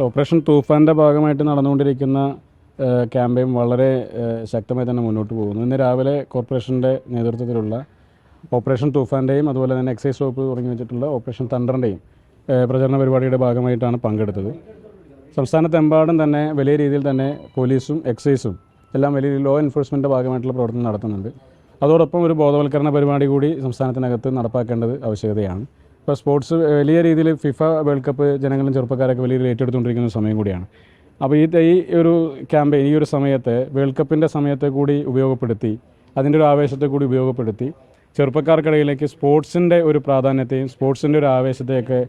Operation തൂഫാൻ്റെ ഭാഗമായിട്ട് നടന്നുകൊണ്ടിരിക്കുന്ന campaign വളരെ ശക്തമായി തന്നെ മുന്നോട്ട് പോകുന്നു. ഇന്ന് രാവിലെ കോർപ്പറേഷൻ്റെ നേതൃത്വത്തിലുള്ള ഓപ്പറേഷൻ തൂഫാൻ്റെയും അതുപോലെ തന്നെ എക്സൈസ് വകുപ്പ് തുടങ്ങി വെച്ചിട്ടുള്ള ഓപ്പറേഷൻ തണ്ടറിൻ്റെയും പ്രചരണ പരിപാടിയുടെ ഭാഗമായിട്ടാണ് പങ്കെടുത്തത്. സംസ്ഥാനത്തെമ്പാടും തന്നെ വലിയ രീതിയിൽ തന്നെ പോലീസും എക്സൈസും എല്ലാം വലിയ ലോ എൻഫോഴ്സ്മെൻറ്റിൻ്റെ ഭാഗമായിട്ടുള്ള പ്രവർത്തനം നടത്തുന്നുണ്ട്. അതോടൊപ്പം ഒരു ബോധവൽക്കരണ പരിപാടി കൂടി സംസ്ഥാനത്തിനകത്ത് നടപ്പാക്കേണ്ടത് ആവശ്യകതയാണ്. ഇപ്പോൾ സ്പോർട്സ് വലിയ രീതിയിൽ ഫിഫ വേൾഡ് കപ്പ് ജനങ്ങളും ചെറുപ്പക്കാരൊക്കെ വലിയ രീതിയിൽ ഏറ്റെടുത്തുകൊണ്ടിരിക്കുന്ന സമയം കൂടിയാണ്. അപ്പോൾ ഈ ഒരു ക്യാമ്പയിൻ ഈ ഒരു സമയത്തെ വേൾഡ് കപ്പിൻ്റെ സമയത്തെ കൂടി ഉപയോഗപ്പെടുത്തി അതിൻ്റെ ഒരു ആവേശത്തെ കൂടി ഉപയോഗപ്പെടുത്തി ചെറുപ്പക്കാർക്കിടയിലേക്ക് സ്പോർട്സിൻ്റെ ഒരു പ്രാധാന്യത്തെയും സ്പോർട്സിൻ്റെ ഒരു ആവേശത്തെയൊക്കെ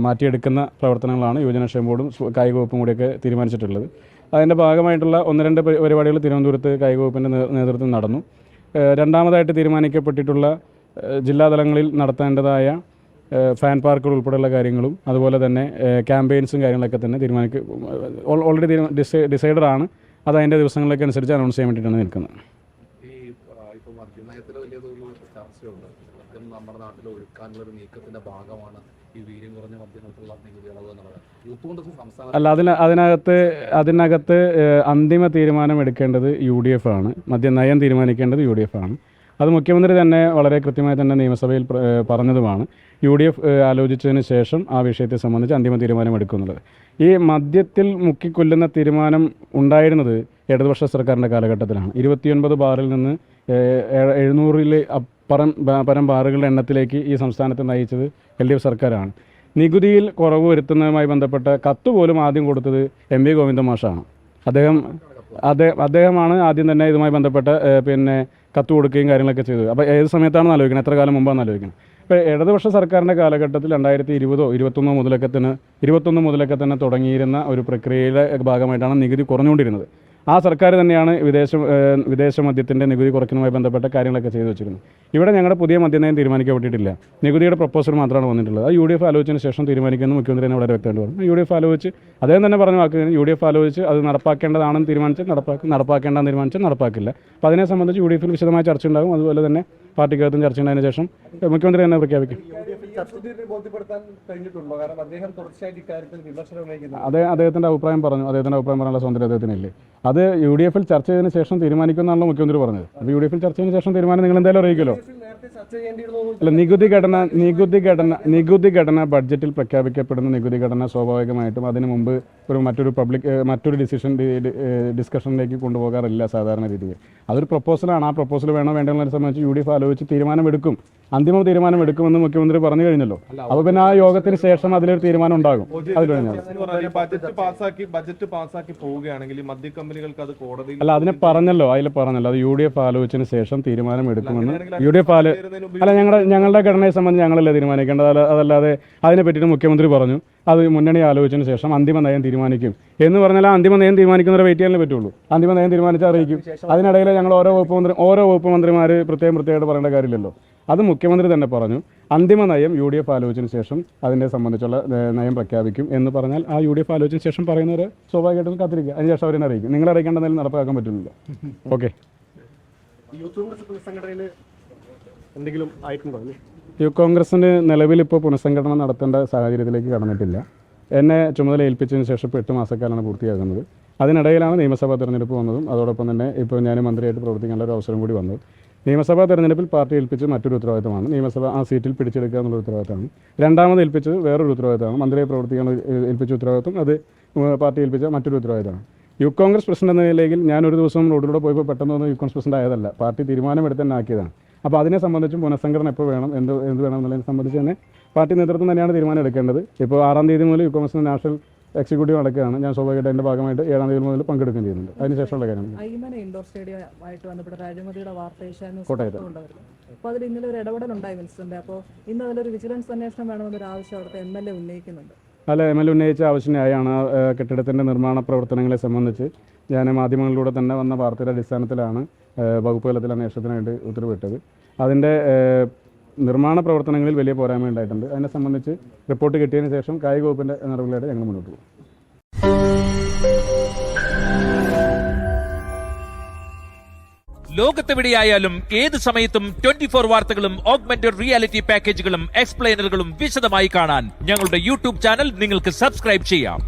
മാറ്റിയെടുക്കുന്ന പ്രവർത്തനങ്ങളാണ് യുവജനക്ഷേമ ബോർഡും കായിക വകുപ്പും കൂടിയൊക്കെ തീരുമാനിച്ചിട്ടുള്ളത്. അതിൻ്റെ ഭാഗമായിട്ടുള്ള 1-2 പരിപാടികൾ തിരുവനന്തപുരത്ത് കായിക വകുപ്പിൻ്റെ നേതൃത്വം നടന്നു. രണ്ടാമതായിട്ട് തീരുമാനിക്കപ്പെട്ടിട്ടുള്ള ജില്ലാതലങ്ങളിൽ നടത്തേണ്ടതായ ഫാൻ പാർക്കുകൾ ഉൾപ്പെടെയുള്ള കാര്യങ്ങളും അതുപോലെ തന്നെ ക്യാമ്പയിൻസും കാര്യങ്ങളൊക്കെ തന്നെ ഓൾറെഡി ഡിസൈഡറാണ്. അത് അതിൻ്റെ ദിവസങ്ങളിലേക്ക് അനുസരിച്ച് അനൗൺസ് ചെയ്യാൻ വേണ്ടിയിട്ടാണ് നിൽക്കുന്നത്. നമ്മുടെ നാട്ടിൽ ഒഴുക്കാനുള്ള ഒരു നീക്കത്തിന്റെ ഭാഗമാണ് ഈ വീര്യം കുറഞ്ഞ മദ്യങ്ങൾക്കുള്ള നികുതി ഇളവ് എന്നുള്ളത്. യൂത്ത് കോൺഗ്രസ് സംസ്ഥാന അതിനകത്ത് അന്തിമ തീരുമാനം എടുക്കേണ്ടത് UDF ആണ്. മദ്യനയം തീരുമാനിക്കേണ്ടത് UDF ആണ്. അത് മുഖ്യമന്ത്രി തന്നെ വളരെ കൃത്യമായി തന്നെ നിയമസഭയിൽ പറഞ്ഞതുമാണ്. UDF ആലോചിച്ചതിന് ശേഷം ആ വിഷയത്തെ സംബന്ധിച്ച് അന്തിമ തീരുമാനം എടുക്കുന്നുള്ളത്. ഈ മദ്യത്തിൽ മുക്കിക്കൊല്ലുന്ന തീരുമാനം ഉണ്ടായിരുന്നത് ഇടതുപക്ഷ സർക്കാരിൻ്റെ കാലഘട്ടത്തിലാണ്. 29 ബാറിൽ നിന്ന് 700 പരം ബാറുകളുടെ എണ്ണത്തിലേക്ക് ഈ സംസ്ഥാനത്ത് നയിച്ചത് LDF സർക്കാരാണ്. നികുതിയിൽ കുറവ് വരുത്തുന്നതുമായി ബന്ധപ്പെട്ട കത്ത് പോലും ആദ്യം കൊടുത്തത് MV ഗോവിന്ദൻ മാഷാണ്. അദ്ദേഹമാണ് ആദ്യം തന്നെ ഇതുമായി ബന്ധപ്പെട്ട കത്ത് കൊടുക്കുകയും കാര്യങ്ങളൊക്കെ ചെയ്തത്. അപ്പോൾ ഏത് സമയത്താണെന്ന് ആലോചിക്കണം, എത്ര കാലം മുമ്പാണെന്ന് ആലോചിക്കണം. ഇപ്പോൾ ഇടതുപക്ഷ സർക്കാരിൻ്റെ കാലഘട്ടത്തിൽ 2020-21 മുതലൊക്കെ തന്നെ തുടങ്ങിയിരുന്ന ഒരു പ്രക്രിയയുടെ ഭാഗമായിട്ടാണ് നികുതി കുറഞ്ഞുകൊണ്ടിരുന്നത്. ആ സർക്കാർ തന്നെയാണ് വിദേശ മദ്യത്തിൻ്റെ നികുതി കുറയ്ക്കുന്നതുമായി ബന്ധപ്പെട്ട കാര്യങ്ങളൊക്കെ ചെയ്തു വെച്ചിരുന്നത്. ഇവിടെ ഞങ്ങളുടെ പുതിയ മദ്യനയം തീരുമാനിക്കപ്പെട്ടിട്ടില്ല. നികുതിയുടെ പ്രപ്പോസൽ മാത്രമാണ് വന്നിട്ടുള്ളത്. അത് UDF ആലോചിച്ചതിന് ശേഷം തീരുമാനിക്കുമെന്ന് മുഖ്യമന്ത്രി തന്നെ വളരെ വ്യക്തമായിട്ട് പറഞ്ഞു. UDF ആലോചിച്ച് അദ്ദേഹം തന്നെ പറഞ്ഞ വാക്ക് UDF ആലോചിച്ച് അത് നടപ്പാക്കേണ്ടതാണെന്ന് തീരുമാനിച്ചാൽ നടപ്പാക്കേണ്ടെന്ന് തീരുമാനിച്ചാൽ നടപ്പാക്കില്ല. അപ്പോൾ അതിനെ സംബന്ധിച്ച് UDF വിശദമായ ചർച്ച ഉണ്ടാകും. അതുപോലെ തന്നെ പാർട്ടിക്കകത്തും ചർച്ച ഉണ്ടായതിനു ശേഷം മുഖ്യമന്ത്രി തന്നെ പ്രഖ്യാപിക്കും. അദ്ദേഹത്തിൻ്റെ അഭിപ്രായം പറയാനുള്ള സ്വാതന്ത്ര്യം അദ്ദേഹത്തിനില്ലേ? അത് UDF ചർച്ച ചെയ്തതിന് ശേഷം തീരുമാനിക്കുമെന്നാണല്ലോ മുഖ്യമന്ത്രി പറഞ്ഞത്. അപ്പോൾ UDF ചർച്ച ചെയ്തതിന് ശേഷം തീരുമാനം നിങ്ങൾ എന്തായാലും അറിയിക്കുമല്ലോ. അല്ല, നികുതി ഘടന ബഡ്ജറ്റിൽ പ്രഖ്യാപിക്കപ്പെടുന്ന നികുതി ഘടന സ്വാഭാവികമായിട്ടും അതിന് മുമ്പ് മറ്റൊരു ഡിസ്കഷനിലേക്ക് കൊണ്ടുപോകാറില്ല സാധാരണ രീതിയിൽ. അതൊരു പ്രപ്പോസലാണ്. ആ പ്രപ്പോസൽ വേണോ വേണ്ടെന്നതിനെ സംബന്ധിച്ച് UDF ആലോചിച്ച് തീരുമാനമെടുക്കും. അന്തിമ തീരുമാനം എടുക്കുമെന്ന് മുഖ്യമന്ത്രി പറഞ്ഞു കഴിഞ്ഞല്ലോ. അപ്പോൾ പിന്നെ ആ യോഗത്തിന് ശേഷം അതിലൊരു തീരുമാനം ഉണ്ടാകും. അതിൽ കഴിഞ്ഞാൽ അല്ല, അതിൽ പറഞ്ഞല്ലോ അത് UDF ആലോചിച്ചതിന് ശേഷം തീരുമാനം എടുക്കുമെന്ന് അല്ല, ഞങ്ങളുടെ ഘടനയെ സംബന്ധിച്ച് ഞങ്ങളല്ലേ തീരുമാനിക്കേണ്ടത്. അതല്ലാതെ അതിനെ പറ്റിയിട്ട് മുഖ്യമന്ത്രി പറഞ്ഞു അത് മുന്നണി ആലോചിച്ചതിന് ശേഷം അന്തിമ നയം തീരുമാനിക്കും എന്ന് പറഞ്ഞാൽ അന്തിമ നയം തീരുമാനിക്കുന്നവരെ വെയിറ്റ് ചെയ്യാനേ പറ്റുള്ളൂ. അന്തിമ നയം തീരുമാനിച്ചാൽ അറിയിക്കും. അതിനിടയിൽ ഞങ്ങൾ ഓരോ വകുപ്പ് മന്ത്രിമാർ പ്രത്യേകമായിട്ട് പറയേണ്ട കാര്യമില്ലല്ലോ. അത് മുഖ്യമന്ത്രി തന്നെ പറഞ്ഞു. അന്തിമ നയം UDF ആലോചിച്ചതിന് ശേഷം അതിനെ സംബന്ധിച്ചുള്ള നയം പ്രഖ്യാപിക്കും എന്ന് പറഞ്ഞാൽ ആ UDF ആലോചിച്ചതിന് ശേഷം പറയുന്നവർ സ്വാഭാവികമായിട്ടും കാത്തിരിക്കുക. അതിനുശേഷം അവരെ അറിയിക്കും. നിങ്ങൾ അറിയിക്കേണ്ട എന്തായാലും നടപ്പാക്കാൻ പറ്റില്ല. ഓക്കെ. യൂത്ത് കോൺഗ്രസിന് നിലവിൽ ഇപ്പോൾ പുനഃസംഘടന നടത്തേണ്ട സാഹചര്യത്തിലേക്ക് കടന്നിട്ടില്ല. എന്നെ ചുമതല ഏൽപ്പിച്ചതിന് ശേഷം ഇപ്പോൾ 8 മാസക്കാലമാണ് പൂർത്തിയാകുന്നത്. അതിനിടയിലാണ് നിയമസഭാ തെരഞ്ഞെടുപ്പ് വന്നതും അതോടൊപ്പം തന്നെ ഇപ്പോൾ ഞാൻ മന്ത്രിയായിട്ട് പ്രവർത്തിക്കേണ്ട ഒരു അവസരം കൂടി വന്നത്. നിയമസഭാ തെരഞ്ഞെടുപ്പിൽ പാർട്ടി ഏൽപ്പിച്ച് മറ്റൊരു ഉത്തരവാദിത്തമാണ്. നിയമസഭ ആ സീറ്റിൽ പിടിച്ചെടുക്കുക എന്നുള്ള ഉത്തരവാദിത്തമാണ്. രണ്ടാമത് ഏൽപ്പിച്ചത് വേറൊരു ഉത്തരവാദിത്തമാണ്. മന്ത്രിയെ പ്രവർത്തിക്കാൻ ഏൽപ്പിച്ച ഉത്തരവാദിത്തം അത് പാർട്ടി ഏൽപ്പിച്ച മറ്റൊരു ഉത്തരവാദിത്തമാണ്. യൂത്ത് കോൺഗ്രസ് പ്രസിഡന്റ് എന്ന നിലയിൽ ഞാനൊരു ദിവസം റോഡിലൂടെ പോയപ്പോൾ പെട്ടെന്നൊന്നും യൂത്ത് കോൺഗ്രസ് പ്രസിഡന്റ് ആയതല്ല. പാർട്ടി തീരുമാനമെടുത്ത് തന്നെ ആക്കിയതാണ്. അപ്പോൾ അതിനെ സംബന്ധിച്ചും പുനഃസംഘടന എപ്പോൾ വേണം, എന്ത് വേണം എന്നുള്ളതിനെ സംബന്ധിച്ച് തന്നെ പാർട്ടി നേതൃത്വം തന്നെയാണ് തീരുമാനം എടുക്കേണ്ടത്. ഇപ്പോൾ 6-ാം തീയതി മുതൽ യൂത്ത് കോൺഗ്രസിന് നാഷണൽ എക്സിക്യൂട്ടീവ് നടക്കുകയാണ്. ഞാൻ സ്വാഭാവികമായിട്ട് അതിൻ്റെ ഭാഗമായിട്ട് 7-ാം തീയതി മുതൽ പങ്കെടുക്കുകയും ചെയ്യുന്നുണ്ട്. അതിനുശേഷമുള്ള കാര്യമാണ് കോട്ടയത്ത്. അപ്പോൾ അതിൽ ഇന്നലെ ഒരു ഇടപെടലുണ്ടായി മിനിസ്റ്ററിൻ്റെ. അപ്പോൾ ഇന്ന് അതിലൊരു വിജിലൻസ് അന്വേഷണം വേണമെന്നൊരു ആവശ്യം അവിടുത്തെ MLA ഉന്നയിക്കുന്നുണ്ട്. അല്ല, MLA ഉന്നയിച്ച ആവശ്യമായാണ്. ആ കെട്ടിടത്തിൻ്റെ നിർമ്മാണ പ്രവർത്തനങ്ങളെ സംബന്ധിച്ച് ഞാൻ മാധ്യമങ്ങളിലൂടെ തന്നെ വന്ന വാർത്തയുടെ അടിസ്ഥാനത്തിലാണ് വകുപ്പ് തലത്തിൽ അന്വേഷണത്തിനായിട്ട് ഉത്തരവിട്ടത്. അതിൻ്റെ നിർമ്മാണ പ്രവർത്തനങ്ങളിൽ വലിയ പോരായ്മ ഉണ്ടായിട്ടുണ്ട്. അതിനെ സംബന്ധിച്ച് റിപ്പോർട്ട് കിട്ടിയതിന് ശേഷം കായിക വകുപ്പിൻ്റെ നടപടികളായിട്ട് ഞങ്ങൾ മുന്നോട്ട് പോകും. ലോകത്തെവിടെയായാലും ഏത് സമയത്തും 24 വാർത്തകളും ഓഗ്മെന്റഡ് റിയാലിറ്റി പാക്കേജുകളും എക്സ്പ്ലെയിനറുകളും വിശദമായി കാണാൻ ഞങ്ങളുടെ YouTube ചാനൽ നിങ്ങൾക്ക് സബ്സ്ക്രൈബ് ചെയ്യാം.